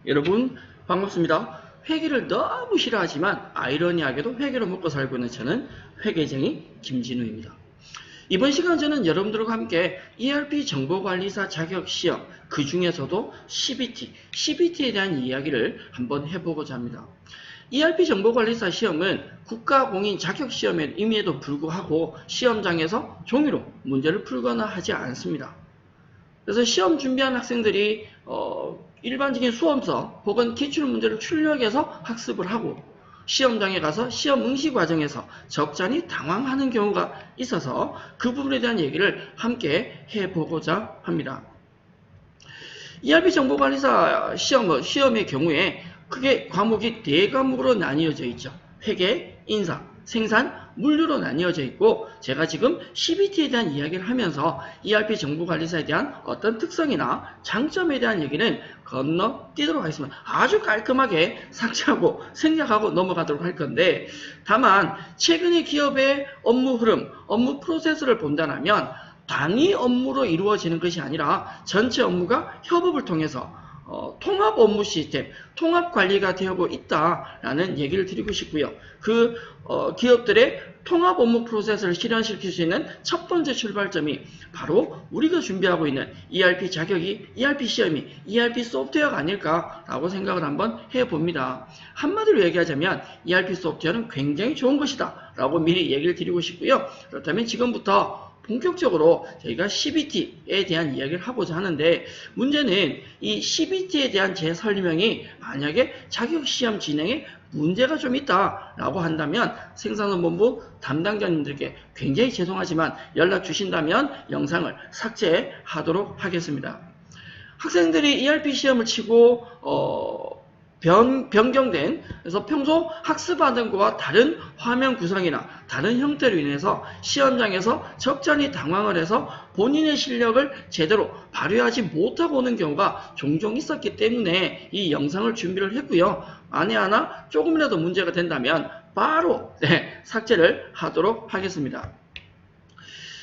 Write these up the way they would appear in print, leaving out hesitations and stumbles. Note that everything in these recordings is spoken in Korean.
여러분 반갑습니다. 회계를 너무 싫어하지만 아이러니하게도 회계로 먹고 살고 있는 저는 회계쟁이 김진우입니다. 이번 시간 저는 여러분들과 함께 ERP 정보관리사 자격시험, 그 중에서도 CBT에 대한 이야기를 한번 해보고자 합니다. ERP 정보관리사 시험은 국가공인 자격시험임에도 불구하고 시험장에서 종이로 문제를 풀거나 하지 않습니다. 그래서 시험 준비한 학생들이 일반적인 수험서 혹은 기출문제를 출력해서 학습을 하고 시험장에 가서 시험 응시 과정에서 적잖이 당황하는 경우가 있어서 그 부분에 대한 얘기를 함께 해보고자 합니다. ERP 정보관리사 시험의 경우에 크게 과목이 4과목으로 나뉘어져 있죠. 회계, 인사, 생산, 물류로 나뉘어져 있고, 제가 지금 CBT에 대한 이야기를 하면서 ERP 정보관리사에 대한 어떤 특성이나 장점에 대한 얘기는 건너뛰도록 하겠습니다. 아주 깔끔하게 삭제하고 생략하고 넘어가도록 할 건데, 다만 최근의 기업의 업무 흐름, 업무 프로세스를 본다면 단위 업무로 이루어지는 것이 아니라 전체 업무가 협업을 통해서 통합 업무 시스템, 통합 관리가 되고 있다라는 얘기를 드리고 싶고요. 그 기업들의 통합 업무 프로세스를 실현시킬 수 있는 첫 번째 출발점이 바로 우리가 준비하고 있는 ERP 자격이, ERP 시험이 ERP 소프트웨어가 아닐까라고 생각을 한번 해봅니다. 한마디로 얘기하자면 ERP 소프트웨어는 굉장히 좋은 것이다 라고 미리 얘기를 드리고 싶고요. 그렇다면 지금부터 본격적으로 저희가 CBT에 대한 이야기를 하고자 하는데, 문제는 이 CBT에 대한 제 설명이 만약에 자격시험 진행에 문제가 좀 있다라고 한다면 생산본부 담당자님들께 굉장히 죄송하지만 연락 주신다면 영상을 삭제하도록 하겠습니다. 학생들이 ERP 시험을 치고 변경된, 그래서 평소 학습하던 것과 다른 화면 구성이나 다른 형태로 인해서 시험장에서 적잖이 당황을 해서 본인의 실력을 제대로 발휘하지 못하고 오는 경우가 종종 있었기 때문에 이 영상을 준비를 했고요. 만에 하나 조금이라도 문제가 된다면 바로 삭제를 하도록 하겠습니다.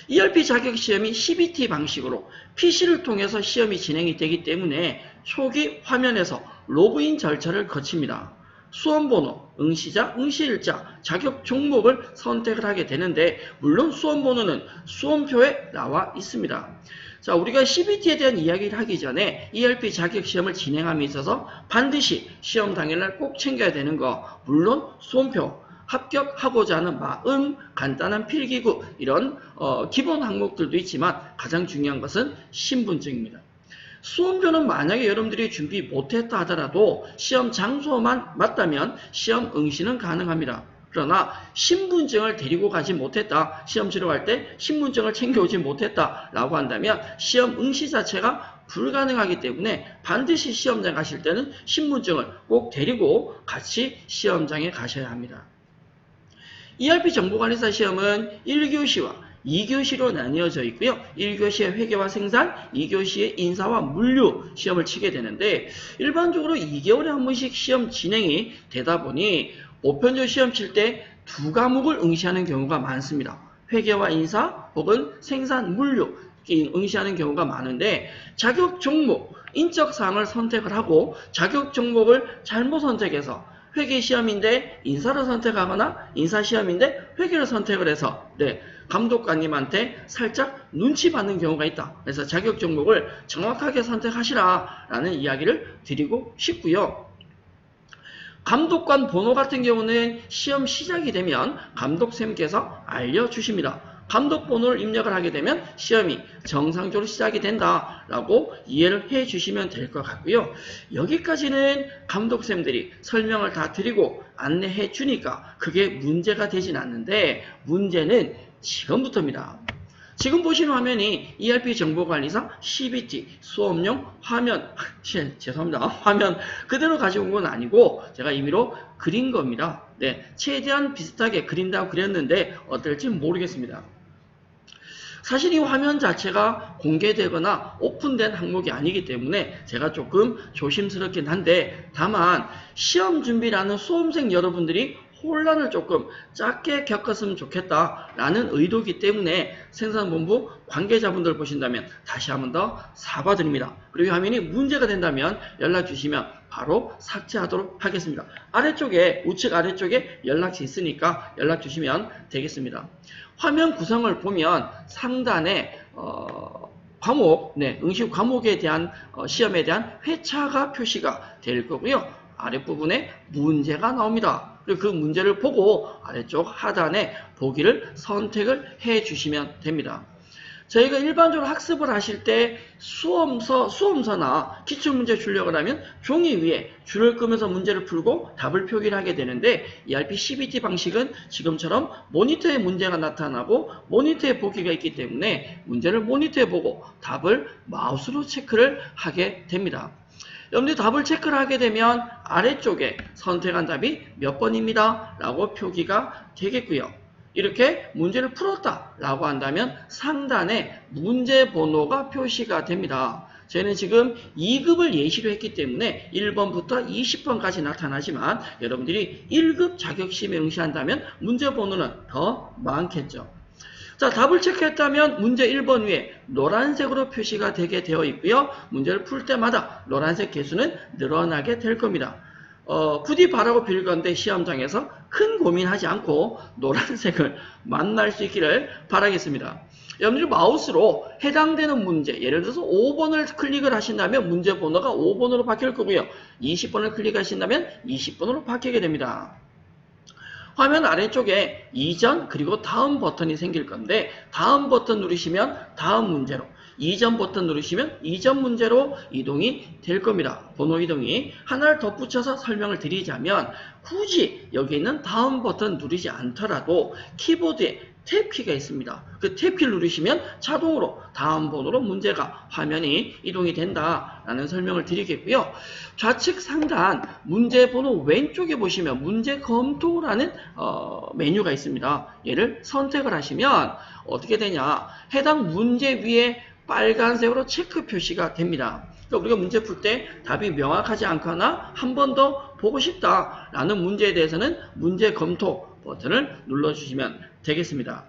ERP 자격시험이 CBT 방식으로 PC를 통해서 시험이 진행이 되기 때문에 초기 화면에서 로그인 절차를 거칩니다. 수험번호, 응시자, 응시일자, 자격 종목을 선택을 하게 되는데, 물론 수험번호는 수험표에 나와 있습니다. 자, 우리가 CBT에 대한 이야기를 하기 전에 ERP 자격시험을 진행함에 있어서 반드시 시험 당일날 꼭 챙겨야 되는 거, 물론 수험표, 합격하고자 하는 마음, 간단한 필기구, 이런 기본 항목들도 있지만 가장 중요한 것은 신분증입니다. 수험표는 만약에 여러분들이 준비 못했다 하더라도 시험 장소만 맞다면 시험 응시는 가능합니다. 그러나 신분증을 데리고 가지 못했다, 시험 치러 갈 때 신분증을 챙겨오지 못했다 라고 한다면 시험 응시 자체가 불가능하기 때문에 반드시 시험장 가실 때는 신분증을 꼭 데리고 같이 시험장에 가셔야 합니다. ERP 정보관리사 시험은 1교시와 2교시로 나뉘어져 있고요. 1교시의 회계와 생산, 2교시의 인사와 물류 시험을 치게 되는데, 일반적으로 2개월에 한 번씩 시험 진행이 되다 보니 보편적 시험 칠 때 2과목을 응시하는 경우가 많습니다. 회계와 인사 혹은 생산, 물류 응시하는 경우가 많은데, 자격 종목, 인적 사항을 선택을 하고 자격 종목을 잘못 선택해서 회계 시험인데 인사를 선택하거나 인사 시험인데 회계를 선택을 해서 감독관님한테 살짝 눈치 받는 경우가 있다. 그래서 자격 종목을 정확하게 선택하시라 라는 이야기를 드리고 싶고요. 감독관 번호 같은 경우는 시험 시작이 되면 감독쌤께서 알려주십니다. 감독 번호를 입력을 하게 되면 시험이 정상적으로 시작이 된다라고 이해를 해 주시면 될 것 같고요. 여기까지는 감독쌤들이 설명을 다 드리고 안내해 주니까 그게 문제가 되진 않는데, 문제는 지금부터입니다. 지금 보시는 화면이 ERP 정보관리사 CBT 수업용 화면, 죄송합니다. 화면 그대로 가지고 온 건 아니고 제가 임의로 그린 겁니다. 최대한 비슷하게 그린다고 그렸는데 어떨지 모르겠습니다. 사실 이 화면 자체가 공개되거나 오픈된 항목이 아니기 때문에 제가 조금 조심스럽긴 한데, 다만 시험 준비를 하는 수험생 여러분들이 혼란을 조금 작게 겪었으면 좋겠다라는 의도이기 때문에 생산본부 관계자분들 보신다면 다시 한 번 더 사과드립니다. 그리고 이 화면이 문제가 된다면 연락 주시면 바로 삭제하도록 하겠습니다. 아래쪽에 우측 아래쪽에 연락처 있으니까 연락 주시면 되겠습니다. 화면 구성을 보면 상단에 과목, 응시 과목에 대한 시험에 대한 회차가 표시가 될 거고요. 아랫부분에 문제가 나옵니다. 그리고 그 문제를 보고 아래쪽 하단에 보기를 선택을 해 주시면 됩니다. 저희가 일반적으로 학습을 하실 때 수험서나 기출문제 출력을 하면 종이 위에 줄을 끄면서 문제를 풀고 답을 표기를 하게 되는데 ERP CBT 방식은 지금처럼 모니터에 문제가 나타나고 모니터에 보기가 있기 때문에 문제를 모니터에 보고 답을 마우스로 체크를 하게 됩니다. 여러분들이 답을 체크를 하게 되면 아래쪽에 선택한 답이 몇 번입니다 라고 표기가 되겠고요. 이렇게 문제를 풀었다 라고 한다면 상단에 문제 번호가 표시가 됩니다. 저희는 지금 2급을 예시로 했기 때문에 1번부터 20번까지 나타나지만 여러분들이 1급 자격시험에 응시한다면 문제 번호는 더 많겠죠. 자, 답을 체크했다면 문제 1번 위에 노란색으로 표시가 되게 되어 있고요. 문제를 풀 때마다 노란색 개수는 늘어나게 될 겁니다. 부디 바라고 빌 건데 시험장에서 큰 고민하지 않고 노란색을 만날 수 있기를 바라겠습니다. 여러분들 마우스로 해당되는 문제, 예를 들어서 5번을 클릭을 하신다면 문제 번호가 5번으로 바뀔 거고요. 20번을 클릭하신다면 20번으로 바뀌게 됩니다. 화면 아래쪽에 이전 그리고 다음 버튼이 생길 건데 다음 버튼 누르시면 다음 문제로, 이전 버튼 누르시면 이전 문제로 이동이 될 겁니다. 번호 이동이. 하나를 덧붙여서 설명을 드리자면 굳이 여기 있는 다음 버튼 누르지 않더라도 키보드에 탭키가 있습니다. 그 탭키를 누르시면 자동으로 다음 번호로 문제가 화면이 이동이 된다라는 설명을 드리겠고요. 좌측 상단 문제 번호 왼쪽에 보시면 문제 검토라는 메뉴가 있습니다. 얘를 선택을 하시면 어떻게 되냐, 해당 문제 위에 빨간색으로 체크 표시가 됩니다. 그러니까 우리가 문제 풀 때 답이 명확하지 않거나 한 번 더 보고 싶다라는 문제에 대해서는 문제 검토 버튼을 눌러주시면 되겠습니다.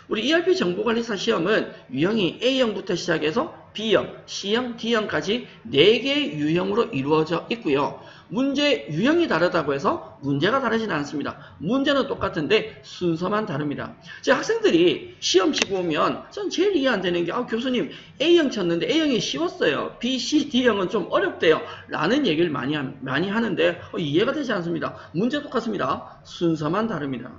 우리 ERP 정보관리사 시험은 유형이 A형부터 시작해서 B형, C형, D형까지 4개의 유형으로 이루어져 있고요. 문제 유형이 다르다고 해서 문제가 다르진 않습니다. 문제는 똑같은데 순서만 다릅니다. 제 학생들이 시험 치고 오면 전 제일 이해 안 되는 게 교수님 A형 쳤는데 A형이 쉬웠어요. B, C, D형은 좀 어렵대요. 라는 얘기를 많이 하는데 이해가 되지 않습니다. 문제 똑같습니다. 순서만 다릅니다.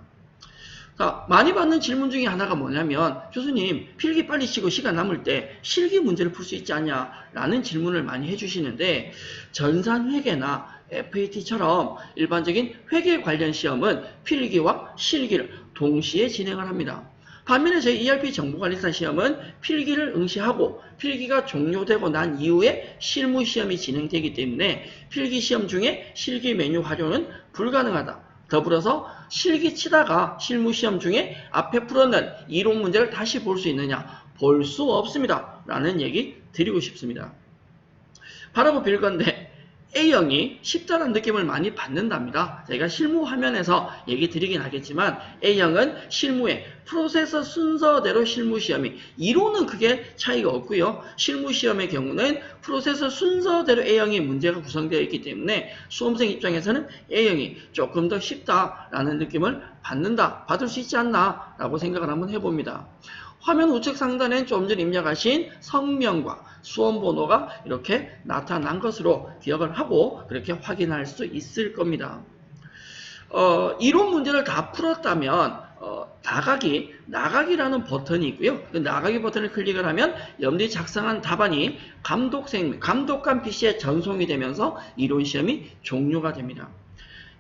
자, 많이 받는 질문 중에 하나가 뭐냐면 교수님 필기 빨리 치고 시간 남을 때 실기 문제를 풀 수 있지 않냐 라는 질문을 많이 해주시는데 전산회계나 FAT처럼 일반적인 회계 관련 시험은 필기와 실기를 동시에 진행을 합니다. 반면에 저희 ERP 정보관리사 시험은 필기를 응시하고 필기가 종료되고 난 이후에 실무 시험이 진행되기 때문에 필기 시험 중에 실기 메뉴 활용은 불가능하다. 더불어서 실기 치다가 실무시험 중에 앞에 풀었는 이론 문제를 다시 볼 수 있느냐? 볼 수 없습니다. 라는 얘기 드리고 싶습니다. 바라고 빌 건데 A형이 쉽다는 느낌을 많이 받는답니다. 제가 실무 화면에서 얘기 드리긴 하겠지만 A형은 실무의 프로세서 순서대로 실무시험이, 이론은 크게 차이가 없고요. 실무시험의 경우는 프로세서 순서대로 A형이 문제가 구성되어 있기 때문에 수험생 입장에서는 A형이 조금 더 쉽다라는 느낌을 받을 수 있지 않나 라고 생각을 한번 해봅니다. 화면 우측 상단엔 좀 전에 입력하신 성명과 수험번호가 이렇게 나타난 것으로 기억을 하고 그렇게 확인할 수 있을 겁니다. 이론 문제를 다 풀었다면 나가기라는 버튼이 있고요. 그 나가기 버튼을 클릭을 하면 여러분들이 작성한 답안이 감독관 PC에 전송이 되면서 이론 시험이 종료가 됩니다.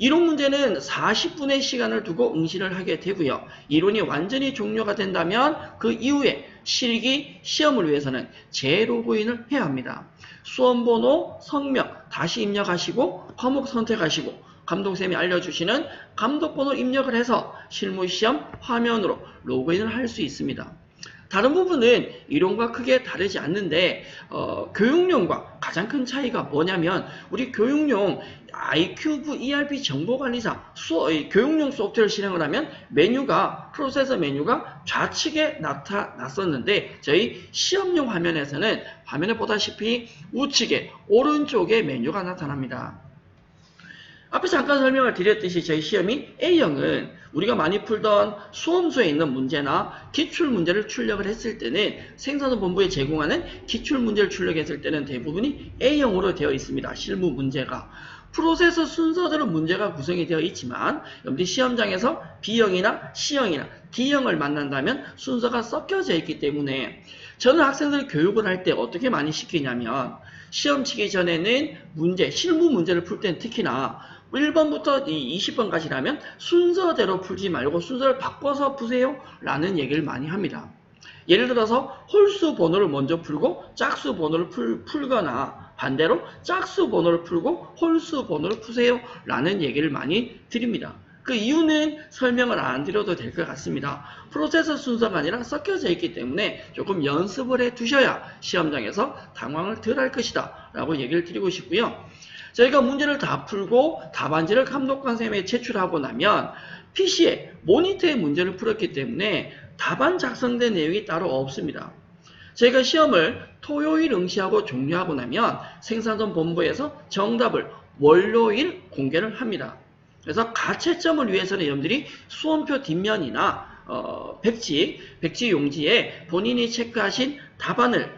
이론 문제는 40분의 시간을 두고 응시를 하게 되고요. 이론이 완전히 종료가 된다면 그 이후에 실기 시험을 위해서는 재로그인을 해야 합니다. 수험번호, 성명 다시 입력하시고 과목 선택하시고 감독쌤이 알려주시는 감독번호 입력을 해서 실무시험 화면으로 로그인을 할 수 있습니다. 다른 부분은 이론과 크게 다르지 않는데 교육용과 가장 큰 차이가 뭐냐면 우리 교육용 iCube ERP 정보관리사 교육용 소프트웨어를 실행을 하면 프로세서 메뉴가 좌측에 나타났었는데 저희 시험용 화면에서는 화면에 보다시피 우측에 오른쪽에 메뉴가 나타납니다. 앞에 잠깐 설명을 드렸듯이 저희 시험이 A형은 우리가 많이 풀던 수험서에 있는 문제나 기출문제를 출력을 했을 때는 생산본부에 제공하는 기출문제를 출력했을 때는 대부분이 A형으로 되어 있습니다. 실무 문제가. 프로세서 순서대로 문제가 구성이 되어 있지만 여러분들이 시험장에서 B형이나 C형이나 D형을 만난다면 순서가 섞여져 있기 때문에 저는 학생들 교육을 할 때 어떻게 많이 시키냐면 시험 치기 전에는 실무 문제를 풀 때는 특히나 1번부터 20번까지라면 순서대로 풀지 말고 순서를 바꿔서 푸세요 라는 얘기를 많이 합니다. 예를 들어서 홀수 번호를 먼저 풀고 짝수 번호를 풀거나 반대로 짝수 번호를 풀고 홀수 번호를 푸세요 라는 얘기를 많이 드립니다. 그 이유는 설명을 안 드려도 될 것 같습니다. 프로세서 순서가 아니라 섞여져 있기 때문에 조금 연습을 해 두셔야 시험장에서 당황을 덜 할 것이다 라고 얘기를 드리고 싶고요. 저희가 문제를 다 풀고 답안지를 감독관 선생님에 제출하고 나면 PC에 모니터에 문제를 풀었기 때문에 답안 작성된 내용이 따로 없습니다. 저희가 시험을 토요일 응시하고 종료하고 나면 생산선 본부에서 정답을 월요일 공개를 합니다. 그래서 가채점을 위해서는 여러분들이 수험표 뒷면이나 백지 용지에 본인이 체크하신 답안을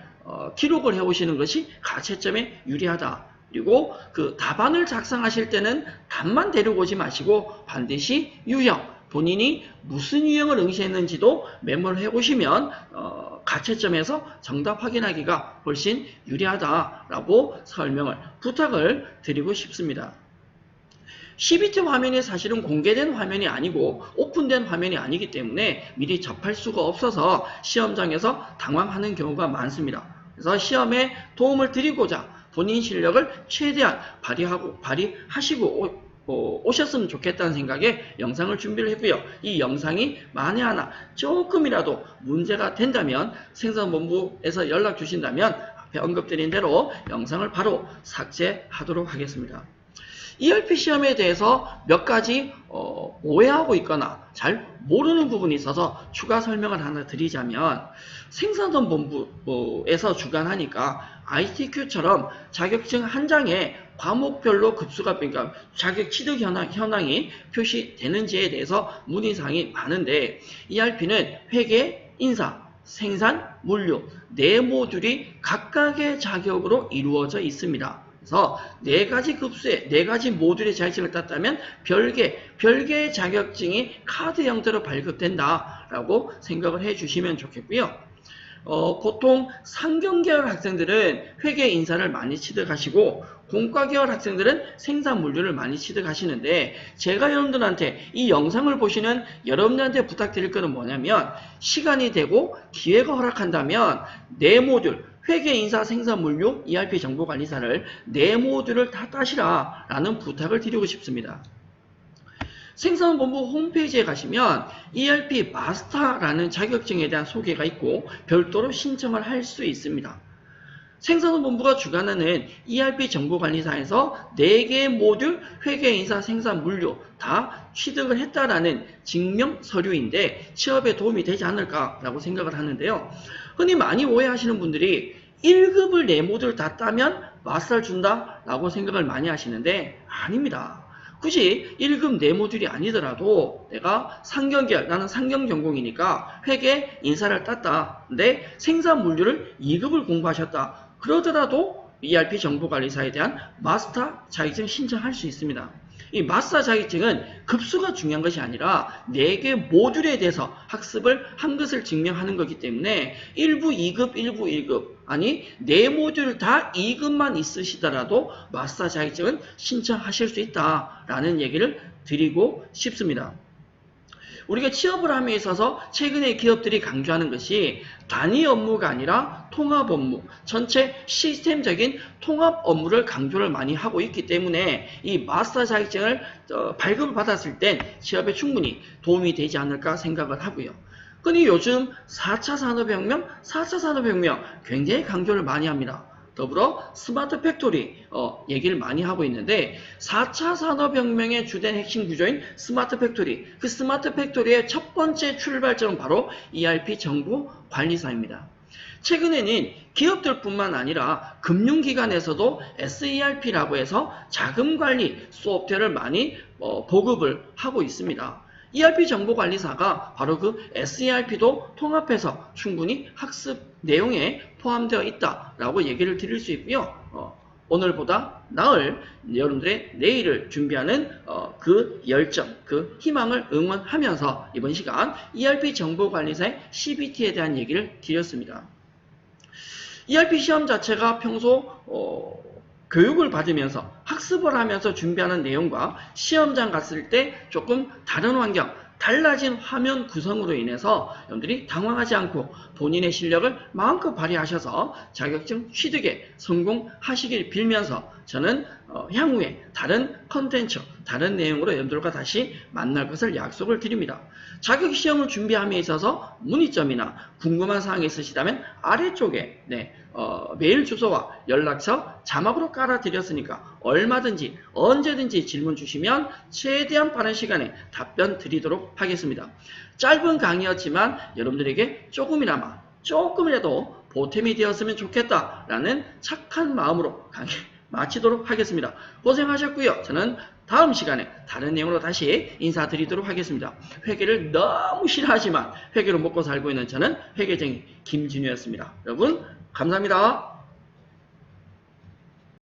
기록을 해오시는 것이 가채점에 유리하다. 그리고 그 답안을 작성하실 때는 답만 데리고 오지 마시고 반드시 유형, 본인이 무슨 유형을 응시했는지도 메모를 해보시면 가채점에서 정답 확인하기가 훨씬 유리하다라고 부탁을 드리고 싶습니다. CBT 화면이 사실은 공개된 화면이 아니고 오픈된 화면이 아니기 때문에 미리 접할 수가 없어서 시험장에서 당황하는 경우가 많습니다. 그래서 시험에 도움을 드리고자 본인 실력을 최대한 발휘하시고 오셨으면 좋겠다는 생각에 영상을 준비를 했고요. 이 영상이 만에 하나 조금이라도 문제가 된다면 생산본부에서 연락 주신다면 앞에 언급드린 대로 영상을 바로 삭제하도록 하겠습니다. ERP 시험에 대해서 몇 가지 오해하고 있거나 잘 모르는 부분이 있어서 추가 설명을 하나 드리자면 생산선 본부에서 주관하니까 ITQ처럼 자격증 한 장에 과목별로 급수가 그러니까 자격 취득 현황이 표시되는지에 대해서 문의사항이 많은데 ERP는 회계, 인사, 생산, 물류, 네 모듈이 각각의 자격으로 이루어져 있습니다. 그래서 네 가지 급수에 네 가지 모듈의 자격증을 땄다면 별개의 자격증이 카드 형태로 발급된다라고 생각을 해주시면 좋겠고요. 보통 상경계열 학생들은 회계 인사를 많이 취득하시고 공과계열 학생들은 생산 물류를 많이 취득하시는데 제가 여러분들한테 이 영상을 보시는 여러분들한테 부탁드릴 것은 뭐냐면 시간이 되고 기회가 허락한다면 네 모듈 회계, 인사, 생산, 물류, ERP 정보관리사를 네 모듈을 다 따시라 라는 부탁을 드리고 싶습니다. 생산본부 홈페이지에 가시면 ERP 마스터라는 자격증에 대한 소개가 있고 별도로 신청을 할 수 있습니다. 생산본부가 주관하는 ERP 정보관리사에서 4개의 모듈 회계, 인사, 생산, 물류 다 취득을 했다라는 증명 서류인데 취업에 도움이 되지 않을까라고 생각을 하는데요. 흔히 많이 오해하시는 분들이 1급을 4모듈 다 따면 마스터를 준다라고 생각을 많이 하시는데 아닙니다. 굳이 1급 4모듈이 아니더라도 내가 상경계열, 나는 상경 전공이니까 회계, 인사를 땄다. 근데 생산 물류를 2급을 공부하셨다. 그러더라도 ERP 정보관리사에 대한 마스터 자격증 신청할 수 있습니다. 이 마스터 자격증은 급수가 중요한 것이 아니라 4개 모듈에 대해서 학습을 한 것을 증명하는 거기 때문에 1부 2급, 1부 1급 아니 4모듈 다 2급만 있으시더라도 마스터 자격증은 신청하실 수 있다라는 얘기를 드리고 싶습니다. 우리가 취업을 함에 있어서 최근에 기업들이 강조하는 것이 단위 업무가 아니라 통합 업무, 전체 시스템적인 통합 업무를 강조를 많이 하고 있기 때문에 이 마스터 자격증을 발급을 받았을 땐 취업에 충분히 도움이 되지 않을까 생각을 하고요. 근데 요즘 4차 산업혁명, 4차 산업혁명 굉장히 강조를 많이 합니다. 더불어 스마트 팩토리 얘기를 많이 하고 있는데 4차 산업혁명의 주된 핵심 구조인 스마트 팩토리, 그 스마트 팩토리의 첫 번째 출발점은 바로 ERP 정보관리사입니다. 최근에는 기업들뿐만 아니라 금융기관에서도 SERP라고 해서 자금관리 소프트웨어를 많이 보급을 하고 있습니다. ERP 정보관리사가 바로 그 SERP도 통합해서 충분히 학습 내용에 포함되어 있다라고 얘기를 드릴 수 있고요. 오늘보다 나을 여러분들의 내일을 준비하는 그 열정, 그 희망을 응원하면서 이번 시간 ERP 정보관리사의 CBT에 대한 얘기를 드렸습니다. ERP 시험 자체가 평소 교육을 받으면서 학습을 하면서 준비하는 내용과 시험장 갔을 때 조금 다른 환경, 달라진 화면 구성으로 인해서 여러분들이 당황하지 않고 본인의 실력을 마음껏 발휘하셔서 자격증 취득에 성공하시길 빌면서 저는 향후에 다른 컨텐츠, 다른 내용으로 여러분들과 다시 만날 것을 약속을 드립니다. 자격시험을 준비함에 있어서 문의점이나 궁금한 사항이 있으시다면 아래쪽에 메일 주소와 연락처 자막으로 깔아드렸으니까 얼마든지 언제든지 질문 주시면 최대한 빠른 시간에 답변 드리도록 하겠습니다. 짧은 강의였지만 여러분들에게 조금이라도 보탬이 되었으면 좋겠다라는 착한 마음으로 강의 마치도록 하겠습니다. 고생하셨고요. 저는 다음 시간에 다른 내용으로 다시 인사드리도록 하겠습니다. 회계를 너무 싫어하지만 회계로 먹고 살고 있는 저는 회계쟁이 김진우였습니다. 여러분 감사합니다.